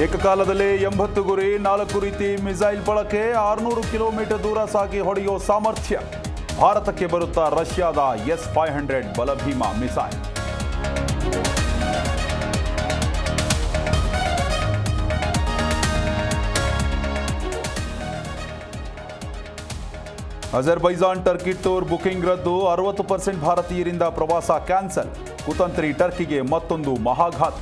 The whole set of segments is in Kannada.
ಏಕಕಾಲದಲ್ಲಿ 80 ಗುರಿ 4 ರೀತಿ ಮಿಸೈಲ್ ಬಳಕೆ 600 ಕಿಲೋಮೀಟರ್ ದೂರ ಸಾಗಿ ಹೊಡೆಯುವ ಸಾಮರ್ಥ್ಯ. ಭಾರತಕ್ಕೆ ಬರುತ್ತಾ ರಷ್ಯಾದ S-500 Balabhima missile. Azerbaijan Turkey tour booking ರದ್ದು. 60% ಭಾರತೀಯರಿಂದ ಪ್ರವಾಸ ಕ್ಯಾನ್ಸಲ್. ಕುತಂತ್ರಿ ಟರ್ಕಿಗೆ ಮತ್ತೊಂದು ಮಹಾಘಾತ.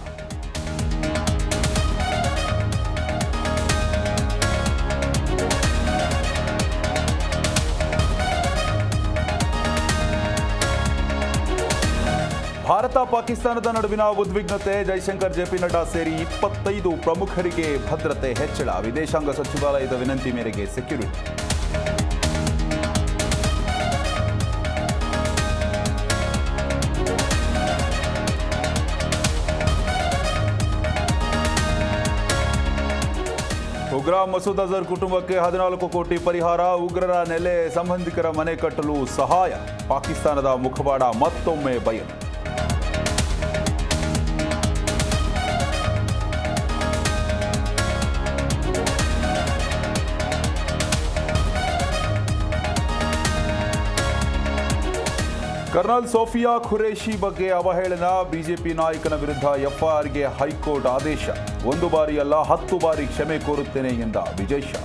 ಭಾರತ ಪಾಕಿಸ್ತಾನದ ನಡುವಿನ ಉದ್ವಿಗ್ನತೆ. ಜೈಶಂಕರ್ ಜೆಪಿ ನಡ್ಡಾ ಸೇರಿ 25 ಪ್ರಮುಖರಿಗೆ ಭದ್ರತೆ ಹೆಚ್ಚಳ. ವಿದೇಶಾಂಗ ಸಚಿವಾಲಯದ ವಿನಂತಿ ಮೇರೆಗೆ ಸೆಕ್ಯೂರಿಟಿ. ಉಗ್ರ ಮಸೂದ್ ಅಜರ್ ಕುಟುಂಬಕ್ಕೆ 14 ಕೋಟಿ ಪರಿಹಾರ. ಉಗ್ರರ ನೆಲೆ ಸಂಬಂಧಿಕರ ಮನೆ ಕಟ್ಟಲು ಸಹಾಯ. ಪಾಕಿಸ್ತಾನದ ಮುಖವಾಡ ಮತ್ತೊಮ್ಮೆ ಬಯಲು. ಕರ್ನಲ್ ಸೋಫಿಯಾ ಖುರೇಶಿ ಬಗ್ಗೆ ಅವಹೇಳನ. ಬಿಜೆಪಿ ನಾಯಕನ ವಿರುದ್ಧ ಎಫ್ಐಆರ್ಗೆ ಹೈಕೋರ್ಟ್ ಆದೇಶ. 1 ಬಾರಿ ಅಲ್ಲ 10 ಬಾರಿ ಕ್ಷಮೆ ಕೋರುತ್ತೇನೆ ಎಂದ ವಿಜಯ್ ಶಾ.